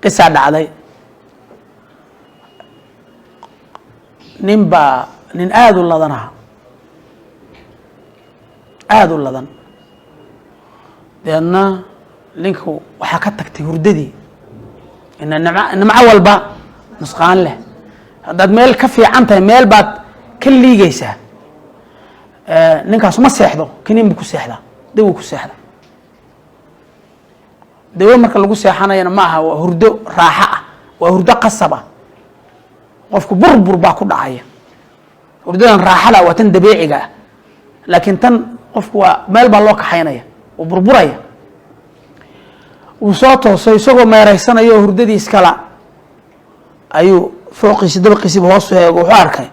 قصة علي نبا نن آذو اللذنها آذو اللذن لأن لينكو وحكتك تهرددي إن مع أول با نسقان له هذا ميل كفي عنته ميل بعد كل جيسه نينكاس ما سيحدو كنين بكو سيحدا دو كو سيحدا دو marka lagu seexanayna ma aha waa hurdo raaxa ah waa hurdo qasaba qofku burbur baa ku dhacaya hurdadan raaxada waa tan dabiiciga laakiin tan qofku waa meel baa loo kaxaynaya oo burburaya uu soo toosay isagoo meereysanayo hurdadii iskala ayuu fooqiisa dabqiisa hoos eego wuxuu arkay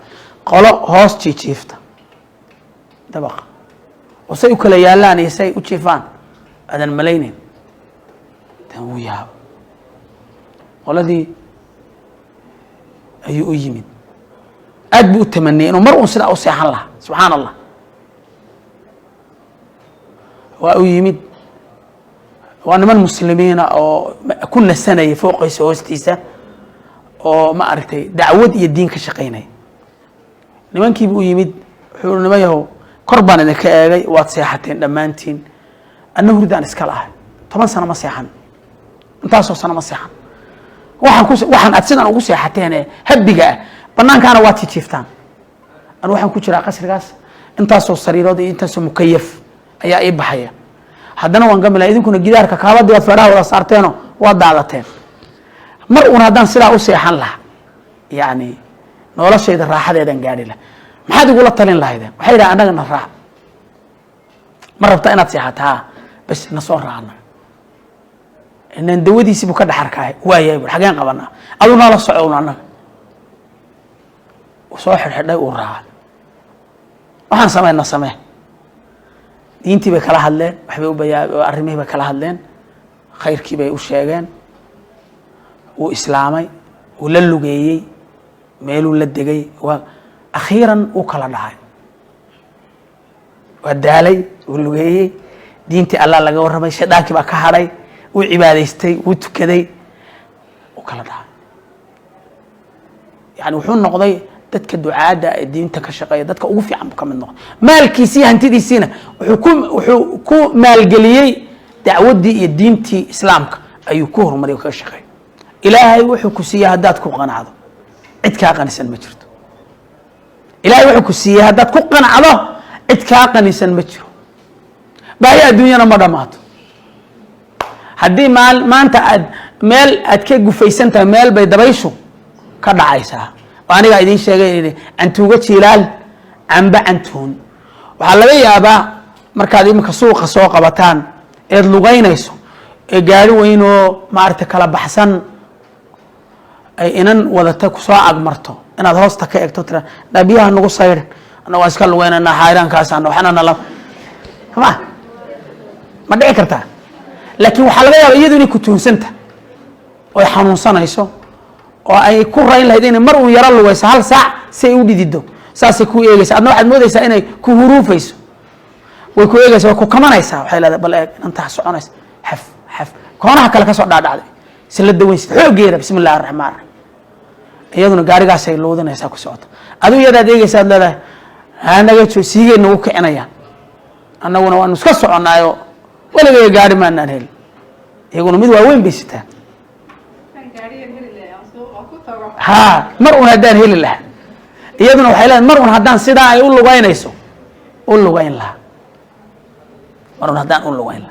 qolo hoos jiifta dabaq oo say u kala yaalaan iyo say u jiifaan adan malaynin tan wiyaab qoladii ayuu u yimid aad buu tamanay inuu mar sida u seexan lahaa subhanallah waa u yimid waa niman muslimiina oo ku nasanay fooqiisa hoostiisa oo ma aragtay dacwad iyo diin ka shaqeynay nimankii buu yimid wuxuu nimayahow kor baan idinka eegay waad seexateen dhammaantiin anna hurdaan iska lahay 10 sano ma seexan intaasoo sano ma seexan waxaan aad sidaan ugu seexateen habbiga banaankaana waad jiiftaan an waxaan ku jiraa qasrigaas intaasoo sariirood iyo intaasoo mukayaf ayaa ii baxaya haddana waan gamilaa idinkuna gidaarka kaabadii waad faraha wada saarteeno waad daadateen mar uun haddaan sidaa u seexan lahaa yani noloshayda raaxadeedan gaadhi lahaa maxaad igula talin lahaydeen waxay yidhaha annagana raac ma rabta inaad seexataa bas na soo raacna inaan dawadiisii buu ka dhex arkaay waayahay bur xageen qabanaa aduu noola socowna annaga soo xidhxidhay uu raacay waxaan samayna samee diintii bay kala hadleen waxbay u bayaa arrimihii bay kala hadleen khayrkii bay u sheegeen wuu islaamay wuu la lugeeyey meeluu la degay waa akhiiran uu kala dhacay waa daalay wuu lugeeyey diintii allah laga warramay shaydaankii baa ka hadhay wuu cibaadaystay wuu tukaday uu kala dhacay yani wuxuu noqday dadka ducaada ee diinta ka shaqeeya dadka ugu fiican buu ka mid noqday maalkiisii hantidiisiina wuxuu ku maalgeliyey dacwaddii iyo diintii islaamka ayuu ku horumariyay ka shaqeeyay ilaahay wuxuu ku siiyay haddaad ku qanacdo cid kaa qanisan ma jirto ilaahay wuxuu ku siiyay haddaad ku qanacdo cid kaa qanisan ma jiro baahi adduunyana ma dhamaato haddii maanta meel aad ka gufaysan tahay meel bay dabayshu ka dhacaysaa aniga idin sheegay antuuga jilaal amba antuun waxa laga yaabaa markaad imika suuqa soo qabataan eed lugaynayso ee gaari weyn oo maarta kala baxsan ay inan wadata ku soo agmarto inaad hoosta ka eegto tira nabiyaha nagu sayr ana waa iska lugaynana hayraankaas ana waxana nala ma dhici kartaa laakiin waxa laga yaabaa iyadu inay ku tuunsanta oo xanuunsanayso oo ay ku rayn lahayd inay mar uu yara lugayso hal saac si ay u dhidido saasay ku eegaysaa adna waxaad moodaysaa inay ku huruufayso way ku eegaysaa way ku kamanaysaa waxay leedahay bal eeg intaa soconaysa xaf koonaha kale ka soo dhaadhacday si la daweynsid xoogeeda bismillahi raxmaan raxiim iyaduna gaarigaasay luudinaysaa ku socota aduu iyadaad eegaysaad leedahay anaga siigeedna u kicinayaan annaguna waanu iska soconaayo weligay gaari maanaan helin iyaguna mid waaweyn bay sitaan ها مرون هدان هيل الله يدنا وحيلان مرون هدان سدا أي أقول له وين يسو أقول له وين لا مرون هدان أقول له وين لا